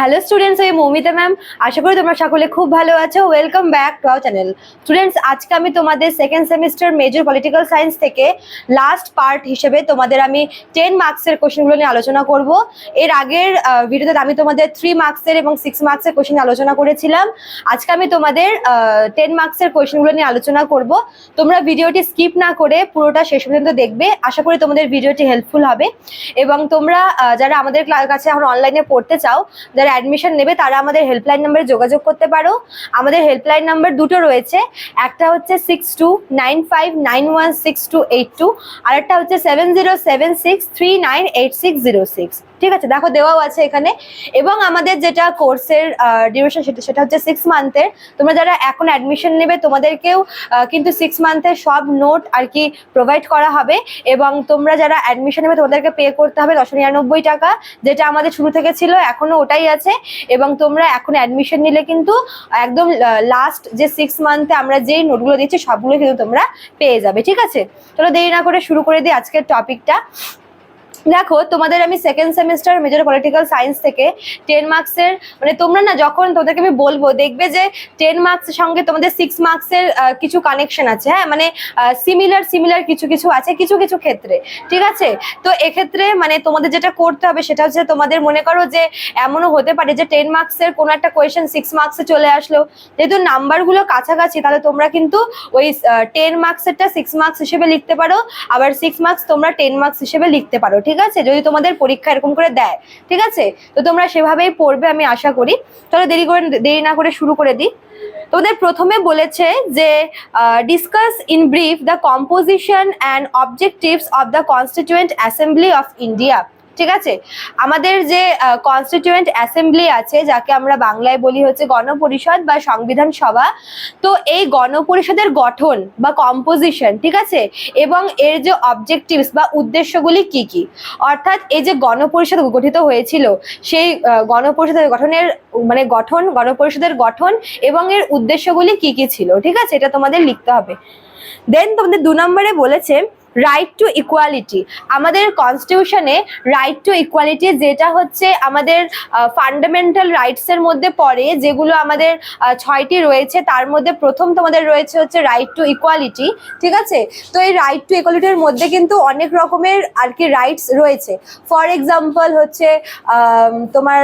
Hello students, আমি Moumita ma'am. আশা করি তোমরা সকলে খুব ভালো আছো। Welcome back to our channel. Students, আজকে আমি তোমাদের second semester major political science থেকে লাস্ট পার্ট হিসেবে তোমাদের আমি 10 মার্কসের কোশ্চেনগুলো নিয়ে আলোচনা করব। এর আগের ভিডিওতে আমি তোমাদের 3 মার্কসের এবং 6 মার্কসের কোশ্চেন আলোচনা করেছিলাম। আজকে আমি তোমাদের 10 মার্কসের কোশ্চেনগুলো নিয়ে আলোচনা করব। তোমরা ভিডিওটি স্কিপ না করে পুরোটা শেষ পর্যন্ত দেখবে। আশা করি তোমাদের ভিডিওটি হেল্পফুল হবে এবং তোমরা যারা আমাদের কাছে এখন অনলাইনে পড়তে চাও, যারা অ্যাডমিশন নেবে, তারা আমাদের হেল্পলাইন নাম্বারে যোগাযোগ করতে পারো। আমাদের হেল্পলাইন নাম্বার দুটো রয়েছে, একটা হচ্ছে 6295916282, আর একটা হচ্ছে 7076398606। ঠিক আছে, দেখো দেওয়াও আছে এখানে। এবং আমাদের যেটা কোর্সের ডিউরেশন সেটা হচ্ছে 6 মান্থের। তোমরা যারা এখন অ্যাডমিশন নেবে তোমাদেরকেও কিন্তু 6 মান্থের সব নোট আর কি প্রোভাইড করা হবে। এবং তোমরা যারা অ্যাডমিশন নেবে তোমাদেরকে পে করতে হবে 999 টাকা, যেটা আমাদের শুরু থেকে ছিল, এখনো ওটাই আছে। এবং তোমরা এখন অ্যাডমিশন নিলে কিন্তু একদম লাস্ট যে 6 মান্থে আমরা যেই নোটগুলো দিচ্ছি সবগুলো কিন্তু তোমরা পেয়ে যাবে। ঠিক আছে, চলো দেরি না করে শুরু করে দিই আজকের টপিকটা। দেখো, তোমাদের আমি second semester major political science থেকে 10 মার্কসের, মানে তোমরা না যখন তোমাদেরকে আমি বলবো, দেখবে যে 10 মার্কসের সঙ্গে তোমাদের 6 মার্কসের কিছু কানেকশন আছে। হ্যাঁ, মানে সিমিলার কিছু কিছু আছে কিছু কিছু ক্ষেত্রে। ঠিক আছে, তো এক্ষেত্রে মানে তোমাদের যেটা করতে হবে সেটা হচ্ছে, তোমাদের মনে করো যে এমনও হতে পারে যে 10 মার্কসের কোনো একটা কোয়েশ্চেন 6 মার্কসে চলে আসলো। যেহেতু নাম্বারগুলো কাছাকাছি, তাহলে তোমরা কিন্তু ওই 10 মার্কসেরটা 6 মার্কস হিসেবে লিখতে পারো, আবার 6 মার্কস তোমরা 10 মার্কস হিসেবে লিখতে পারো। ঠিক আছে, যদি তোমাদের পরীক্ষা এরকম করে দেয়। ঠিক আছে, তো তোমরা সেভাবেই পড়বে আমি আশা করি। চলো দেরি না করে শুরু করে দিই। তোমাদের প্রথমে বলেছে যে discuss in brief the composition and objectives of the constituent assembly of India. ঠিক আছে, আমাদের যে কনস্টিটিউয়েন্ট অ্যাসেম্বলি আছে, যাকে আমরা বাংলায় বলি হচ্ছে গণপরিষদ বা সংবিধান সভা, তো এই গণপরিষদের গঠন বা কম্পোজিশন, ঠিক আছে, এবং এর যে অবজেক্টিভস বা উদ্দেশ্যগুলি কি কি, অর্থাৎ এই যে গণপরিষদ গঠিত হয়েছিল, সেই গণপরিষদের গঠনের মানে গণপরিষদের গঠন এবং এর উদ্দেশ্যগুলি কি কি ছিল। ঠিক আছে, এটা তোমাদের লিখতে হবে। দেন তোমাদের 2 নম্বরে বলেছে রাইট টু ইকুয়ালিটি। আমাদের কনস্টিটিউশনে রাইট টু ইকুয়ালিটি, যেটা হচ্ছে আমাদের ফান্ডামেন্টাল রাইটসের মধ্যে পড়ে, যেগুলো আমাদের 6টি রয়েছে, তার মধ্যে প্রথম তোমাদের রয়েছে হচ্ছে রাইট টু ইকুয়ালিটি। ঠিক আছে, তো এই রাইট টু ইকুয়ালিটির মধ্যে কিন্তু অনেক রকমের আর কি রাইটস রয়েছে। ফর এক্সাম্পল হচ্ছে তোমার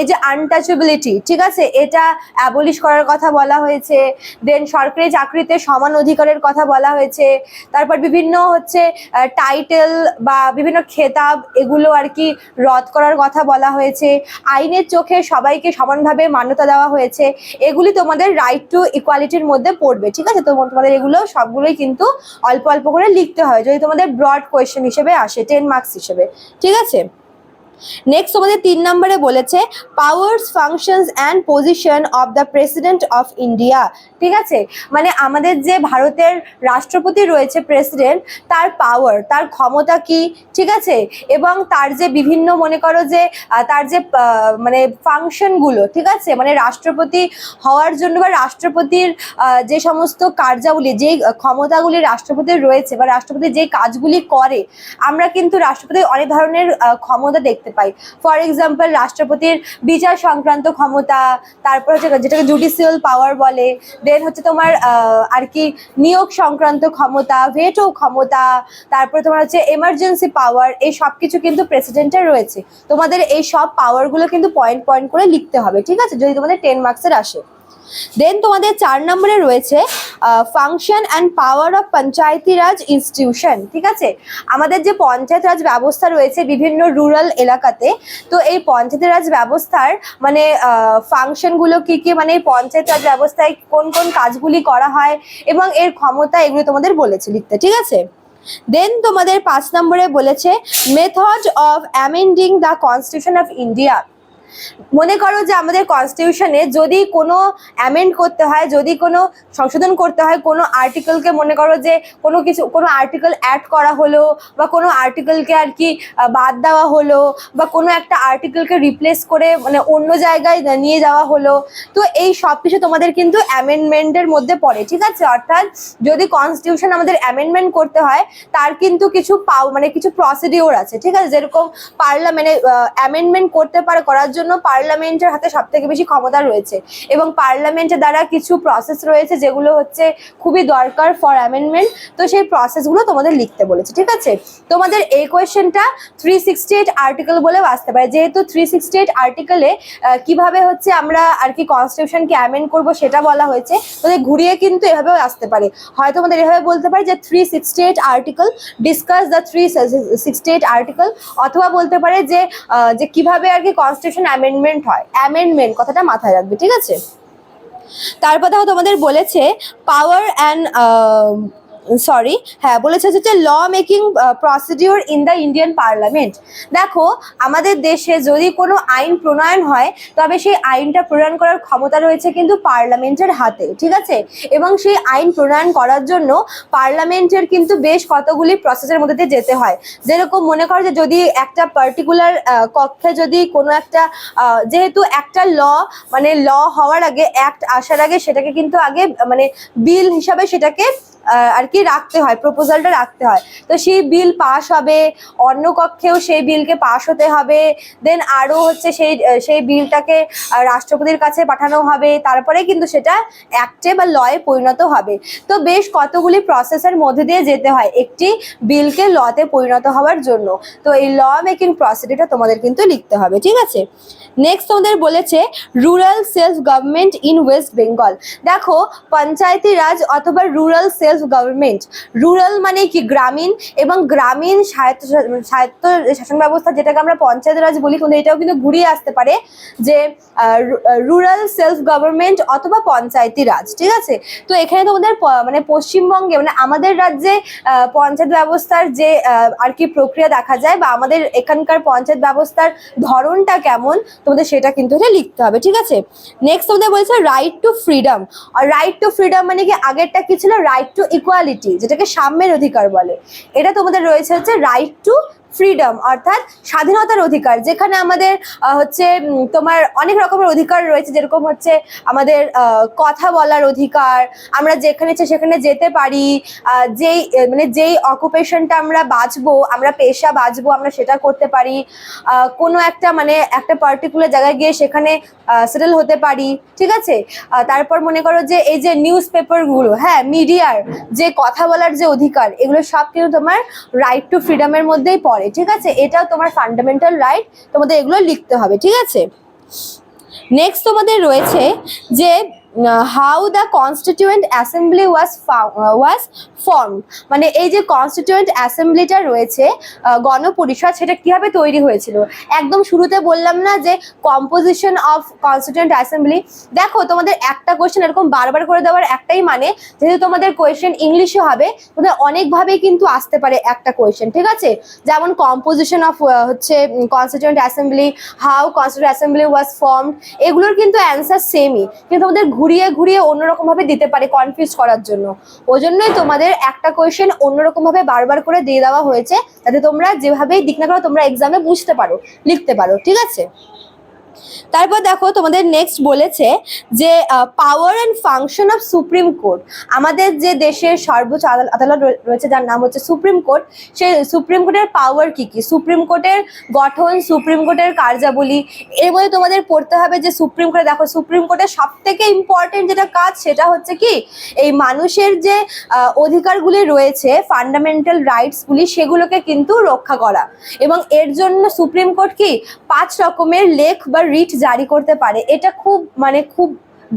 এই যে আনটাচেবিলিটি, ঠিক আছে, এটা অ্যাবলিশ করার কথা বলা হয়েছে। দেন সরকারি চাকরিতে সমান অধিকারের কথা বলা হয়েছে। তারপর বিভিন্ন হচ্ছে টাইটেল বা বিভিন্ন খেতাব, এগুলো আর কি রদ করার কথা বলা হয়েছে। আইনের চোখে সবাইকে সমানভাবে মান্যতা দেওয়া হয়েছে। এগুলি তোমাদের রাইট টু ইকুয়ালিটির মধ্যে পড়বে। ঠিক আছে, তো তোমাদের এগুলো সবগুলোই কিন্তু অল্প অল্প করে লিখতে হয়, যদি তোমাদের ব্রড কোয়েশ্চেন হিসেবে আসে 10 মার্কস হিসেবে। ঠিক আছে, নেক্সট তোমাদের 3 নম্বরে বলেছে powers, functions and position of the president of India. ঠিক আছে, মানে আমাদের যে ভারতের রাষ্ট্রপতি রয়েছে, প্রেসিডেন্ট, তার পাওয়ার, তার ক্ষমতা কি, ঠিক আছে, এবং তার যে বিভিন্ন মনে করো যে তার যে মানে ফাংশনগুলো, ঠিক আছে, মানে রাষ্ট্রপতি হওয়ার জন্য বা রাষ্ট্রপতির যে সমস্ত কার্যাবলী, যেই ক্ষমতাগুলি রাষ্ট্রপতির রয়েছে বা রাষ্ট্রপতি যে কাজগুলি করে, আমরা কিন্তু রাষ্ট্রপতির অনেক ধরনের ক্ষমতা দেখতে পাই। ফর এক্সাম্পল, রাষ্ট্রপতির বিচার সংক্রান্ত ক্ষমতা, তারপর হচ্ছে যেটাকে জুডিশিয়াল পাওয়ার বলে। দেন হচ্ছে তোমার আর কি নিয়োগ সংক্রান্ত ক্ষমতা, ভেটো ক্ষমতা, তারপরে তোমার হচ্ছে এমার্জেন্সি পাওয়ার। এই সব কিছু কিন্তু প্রেসিডেন্টের রয়েছে। তোমাদের এই সব পাওয়ারগুলো কিন্তু পয়েন্ট পয়েন্ট করে লিখতে হবে। ঠিক আছে, যদি তোমাদের 10 মার্কসের আসে। দেন তোমাদের 4 নম্বরে রয়েছে function and power of Panchayati Raj institution. ঠিক আছে, আমাদের যে পঞ্চায়েত রাজ ব্যবস্থা রয়েছে বিভিন্ন রুরাল এলাকাতে, তো এই পঞ্চায়েত রাজ ব্যবস্থার মানে ফাংশনগুলো কি কি, মানে এই পঞ্চায়েত রাজ ব্যবস্থায় কোন কোন কাজগুলি করা হয় এবং এর ক্ষমতা, এগুলো তোমাদের বলেছে লিখতে। ঠিক আছে, দেন তোমাদের 5 নম্বরে বলেছে method of amending the constitution of India. মনে করো যে আমাদের কনস্টিটিউশনে যদি কোনো অ্যামেন্ড করতে হয়, যদি কোনো সংশোধন করতে হয় কোনো আর্টিকেলকে, মনে করো যে কোনো আর্টিকেল অ্যাড করা হলো বা কোনো আর্টিকেলকে আর কি বাদ দেওয়া হলো বা কোনো একটা আর্টিকেলকে রিপ্লেস করে মানে অন্য জায়গায় নিয়ে যাওয়া হলো, তো এই সব কিছু তোমাদের কিন্তু অ্যামেন্ডমেন্টের মধ্যে পড়ে। ঠিক আছে, অর্থাৎ যদি কনস্টিটিউশন আমাদের অ্যামেন্ডমেন্ট করতে হয়, তার কিন্তু কিছু কিছু প্রসিডিওর আছে। ঠিক আছে, যেরকম পার্লামেন্টে অ্যামেন্ডমেন্ট করার জন্য জন্য পার্লামেন্টের হাতে সব থেকে বেশি ক্ষমতা রয়েছে এবং পার্লামেন্টের দ্বারা কিছু প্রসেস রয়েছে যেগুলো হচ্ছে খুবই দরকার ফর অ্যামেন্ডমেন্ট। তো সেই প্রসেসগুলো তোমাদের লিখতে বলেছে, ঠিক আছে। তোমাদের এই কোয়েশ্চেনটা 368 আর্টিকেল বলেও আসতে পারে, যেহেতু 368 আর্টিকেলে কিভাবে হচ্ছে আমরা আর কি কনস্টিটিউশনকে অ্যামেন্ড করব সেটা বলা হয়েছে। তোদের ঘুরিয়ে কিন্তু এভাবেও আসতে পারে, হয়তো আমাদের এভাবে বলতে পারে যে 368 আর্টিকেল, ডিসকাস দ্য 368 আর্টিকেল, অথবা বলতে পারে যে কিভাবে আর কি কনস্টিটিউশন অ্যামেন্ডমেন্ট হয়। অ্যামেন্ডমেন্ট কথাটা মাথায় রাখবে, ঠিক আছে। তারপর দেখো তোমাদের বলেছে পাওয়ার অ্যান্ড হ্যাঁ বলেছে হচ্ছে law making procedure in the Indian parliament. দেখো আমাদের দেশে যদি কোনো আইন প্রণয়ন হয় তবে সেই আইনটা প্রণয়ন করার ক্ষমতা রয়েছে কিন্তু পার্লামেন্টের হাতে, ঠিক আছে। এবং সেই আইন প্রণয়ন করার জন্য পার্লামেন্টের কিন্তু বেশ কতগুলি প্রসেসের মধ্যে দিয়ে যেতে হয়। যেরকম মনে করো যে যদি একটা পার্টিকুলার কক্ষে যদি কোনো একটা যেহেতু একটা মানে ল হওয়ার আগে, অ্যাক্ট আসার আগে সেটাকে কিন্তু আগে মানে বিল হিসাবে সেটাকে আর কি রাখতে হয়, প্রপোজালটা রাখতে হয়। তো সেই বিল পাস হবে, অন্য কক্ষেও সেই বিলকে পাস হতে হবে, দেন আরও হচ্ছে সেই বিলটাকে রাষ্ট্রপতির কাছে পাঠানো হবে, তারপরে কিন্তু সেটা অ্যাক্টে বা লয়ে পরিণত হবে। তো বেশ কতগুলি প্রসেসের মধ্যে দিয়ে যেতে হয় একটি বিলকে লতে পরিণত হওয়ার জন্য। তো এই ল মেকিং প্রসিডিউরটা তোমাদের কিন্তু লিখতে হবে, ঠিক আছে। নেক্সট তোমাদের বলেছে rural self government in West Bengal. দেখো পঞ্চায়েতি রাজ অথবা রুরাল সেলফ গভর্নমেন্ট, রুরাল মানে কি গ্রামীণ, এবং গ্রামীণ স্বায়ত্ত শাসন ব্যবস্থা যেটাকে আমরা পঞ্চায়েত রাজ বলি, কিন্তু এটাও কিন্তু ঘুরিয়ে আসতে পারে যে রুরাল সেলফ গভর্নমেন্ট অথবা পঞ্চায়েতি রাজ, ঠিক আছে। তো এখানে তোমাদের মানে পশ্চিমবঙ্গে মানে আমাদের রাজ্যে পঞ্চায়েত ব্যবস্থার যে আর কি প্রক্রিয়া দেখা যায় বা আমাদের এখানকার পঞ্চায়েত ব্যবস্থার ধরনটা কেমন তোমাদের সেটা কিন্তু এটা লিখতে হবে, ঠিক আছে। নেক্সট তোমাদের বলছে রাইট টু ফ্রিডম। আর রাইট টু ফ্রিডম মানে কি আগেরটা কি ছিল, রাইট টু ইকুয়ালিটি, যেটাকে সাম্যের অধিকার বলে। এটা তোমাদের রয়েছে হচ্ছে রাইট টু ফ্রিডম অর্থাৎ স্বাধীনতার অধিকার, যেখানে আমাদের হচ্ছে তোমার অনেক রকমের অধিকার রয়েছে, যেরকম হচ্ছে আমাদের কথা বলার অধিকার, আমরা যেখানে ইচ্ছে সেখানে যেতে পারি, যেই অকুপেশনটা আমরা বাঁচবো, আমরা পেশা বাঁচবো আমরা সেটা করতে পারি, কোনো একটা একটা পার্টিকুলার জায়গায় গিয়ে সেখানে সেটেল হতে পারি, ঠিক আছে। তারপর মনে করো যে এই যে নিউজ পেপারগুলো, হ্যাঁ মিডিয়ার যে কথা বলার যে অধিকার, এগুলো সব কিন্তু তোমার রাইট টু ফ্রিডমের মধ্যেই পড়ে, ঠিক আছে। এটাও তোমার ফান্ডামেন্টাল রাইট, তোমাদের এগুলো লিখতে হবে, ঠিক আছে। নেক্সট তোমাদের রয়েছে যে how the constituent assembly was form, মানে এই যে কনস্টিটিউয়েন্ট অ্যাসেম্বলিটা রয়েছে গণপরিষদ, সেটা কিভাবে তৈরি হয়েছিল। একদম শুরুতে বললাম না যে কম্পোজিশন অফ কনস্টিটিউয়েন্ট অ্যাসেম্বলি। দেখো তোমাদের একটা কোয়েশ্চেন এরকম বারবার করে দেওয়ার একটাই মানে, যেহেতু তোমাদের কোয়েশ্চেন ইংলিশে হবে, তোমাদের অনেকভাবেই কিন্তু আসতে পারে একটা কোয়েশ্চেন, ঠিক আছে। যেমন কম্পোজিশন অফ হচ্ছে constituent assembly, how constituent assembly was formed, এগুলোর কিন্তু অ্যান্সার সেমই, কিন্তু তোমাদের ঘুরিয়ে ঘুরিয়ে অন্যরকম ভাবে দিতে পারে কনফিউজ করার জন্য। ওই জন্যই তোমাদের একটা কোয়েশ্চেন অন্যরকম ভাবে বারবার করে দিয়ে দেওয়া হয়েছে, যাতে তোমরা যেভাবেই দিক না করো তোমরা এক্সামে বুঝতে পারো, লিখতে পারো, ঠিক আছে। তারপর দেখো তোমাদের নেক্সট বলেছে যে power and function of supreme court. আমাদের যে দেশের সর্বোচ্চ আদালত রয়েছে যার নাম হচ্ছে সুপ্রিম কোর্ট, সেই সুপ্রিম কোর্টের পাওয়ার কি কি, সুপ্রিম কোর্টের গঠন, সুপ্রিম কোর্টের কার্যাবলী, এর মধ্যে তোমাদের পড়তে হবে যে সুপ্রিম কোর্টে, দেখো সুপ্রিম কোর্টের সব থেকে ইম্পর্টেন্ট যেটা কাজ সেটা হচ্ছে কি এই মানুষের যে অধিকারগুলি রয়েছে, ফান্ডামেন্টাল রাইটসগুলি, সেগুলোকে কিন্তু রক্ষা করা। এবং এর জন্য সুপ্রিম কোর্ট কি 5 রকমের লেখ বা রিট জারি করতে পারে। এটা খুব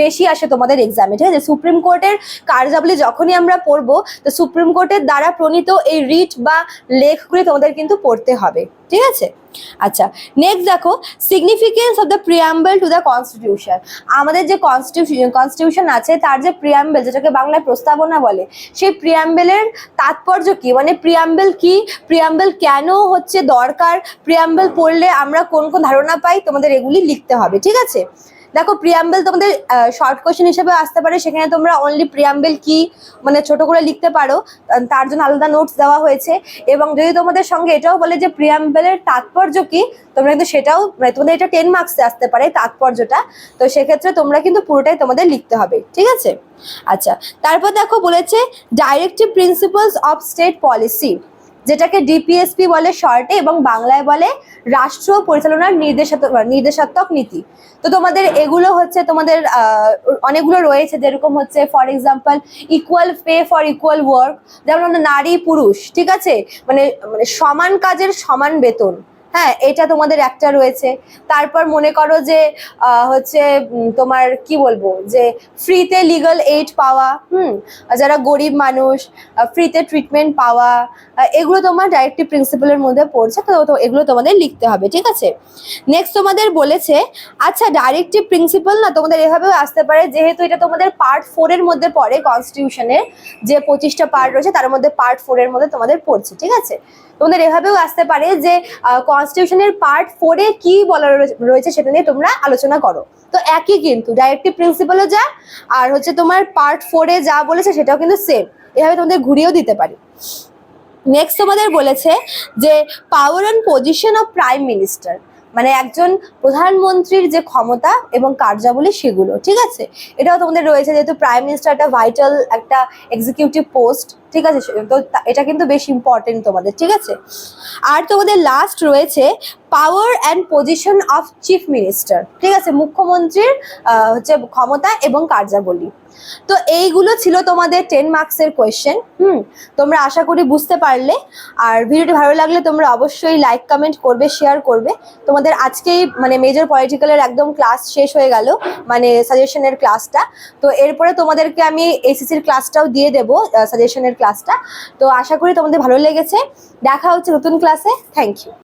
বেশি আসে তোমাদের এক্সামে, ঠিক আছে। সুপ্রিম কোর্টের কার্যাবলী যখনই আমরা পড়বো, তো সুপ্রিম কোর্টের দ্বারা প্রণীত এই রিট বা লেখগুলি তোমাদের কিন্তু পড়তে হবে, ঠিক আছে। আচ্ছা নেক্সট দেখো significance of the preamble to the constitution. আমাদের যে কনস্টিটিউশন আছে তার যে প্রিয়াম্বল, যেটাকে বাংলায় প্রস্তাবনা বলে, সেই প্রিয়াম্বলের তাৎপর্য কি, মানে প্রিয়াম্বল কি, প্রিয়াম্বল কেন হচ্ছে দরকার, প্রিয়াম্বল পড়লে আমরা কোন কোন ধারণা পাই, তোমাদের এগুলি লিখতে হবে, ঠিক আছে। দেখো প্রিয়াম্বল তোমাদের শর্ট কোশ্চেন হিসেবে আসতে পারে, সেখানে তোমরা অনলি প্রিয়াম্বল কি মানে ছোট করে লিখতে পারো, তার জন্য আলাদা নোটস দেওয়া হয়েছে। এবং যদি তোমাদের সঙ্গে এটাও বলে যে প্রিয়াম্বলের তাৎপর্য কি, তোমরা কিন্তু সেটাও মানে তোমাদের এটা 10 মার্কসে আসতে পারে তাৎপর্যটা, তো সেক্ষেত্রে তোমরা কিন্তু পুরোটাই তোমাদের লিখতে হবে, ঠিক আছে। আচ্ছা তারপর দেখো বলেছে directive principles of state policy. যেটাকে ডিপিএসপি বলে শর্টে, এবং বাংলায় বলে রাষ্ট্র পরিচালনার নির্দেশাত্মক নীতি। তো তোমাদের এগুলো হচ্ছে তোমাদের অনেকগুলো রয়েছে, যেরকম হচ্ছে for example equal pay for equal work, যেমন নারী পুরুষ, ঠিক আছে, মানে মানে সমান কাজের সমান বেতন। হ্যাঁ, এটা তোমাদের একটা রয়েছে। তারপর মনে করো যে হচ্ছে তোমার কি বলবো, যে ফ্রিতে লিগাল এইড পাওয়া, যারা গরিব মানুষ, ফ্রিতে ট্রিটমেন্ট পাওয়া, এগুলো তোমার ডাইরেক্টিভ প্রিন্সিপালের মধ্যে পড়ছে। তো এগুলো তোমাদের লিখতে হবে, ঠিক আছে। নেক্সট তোমাদের বলেছে, আচ্ছা ডাইরেক্টিভ প্রিন্সিপাল না তোমাদের এভাবেও আসতে পারে, যেহেতু এটা তোমাদের পার্ট 4 এর মধ্যে পড়ে, কনস্টিটিউশনের যে 25টা পার্ট রয়েছে তার মধ্যে পার্ট 4 এর মধ্যে তোমাদের পড়ছে, ঠিক আছে। তোমাদের এভাবেও আসতে পারে যে কনস্টিটিউশনের পার্ট 4 এ কি বলা রয়েছে সেটা নিয়ে তোমরা আলোচনা করো। তো একই, কিন্তু ডাইরেক্টিভ প্রিন্সিপালও যা আর হচ্ছে তোমার পার্ট 4 এ যা বলেছে সেটাও কিন্তু সেম, এভাবে তোমাদের ঘুরিয়েও দিতে পারি। নেক্সট তোমাদের বলেছে যে power and position of prime minister, মানে একজন প্রধানমন্ত্রীর যে ক্ষমতা এবং কার্যাবলী সেগুলো, ঠিক আছে। এটাও তোমাদের রয়েছে, যেহেতু প্রাইম মিনিস্টার একটা ভাইটাল একটা এক্সিকিউটিভ পোস্ট, ঠিক আছে, তো এটা কিন্তু বেশ ইম্পর্টেন্ট তোমাদের, ঠিক আছে। আর তোমাদের লাস্ট রয়েছে power and position of chief minister, ঠিক আছে, মুখ্যমন্ত্রীর হচ্ছে ক্ষমতা এবং কার্যাবলী। তো এইগুলো ছিল তোমাদের 10 মার্কসের কোয়েশ্চেন। তোমরা আশা করি বুঝতে পারলে। আর ভিডিওটি ভালো লাগলে তোমরা অবশ্যই লাইক কমেন্ট করবে, শেয়ার করবে। তোমাদের আজকেই মানে মেজর পলিটিক্যালের একদম ক্লাস শেষ হয়ে গেল, মানে সাজেশনের ক্লাসটা। তো এরপরে তোমাদেরকে আমি এসএসসির ক্লাসটাও দিয়ে দেবো, সাজেশনের ক্লাসটা। তো আশা করি তোমাদের ভালো লেগেছে। দেখা হচ্ছে নতুন ক্লাসে। Thank you.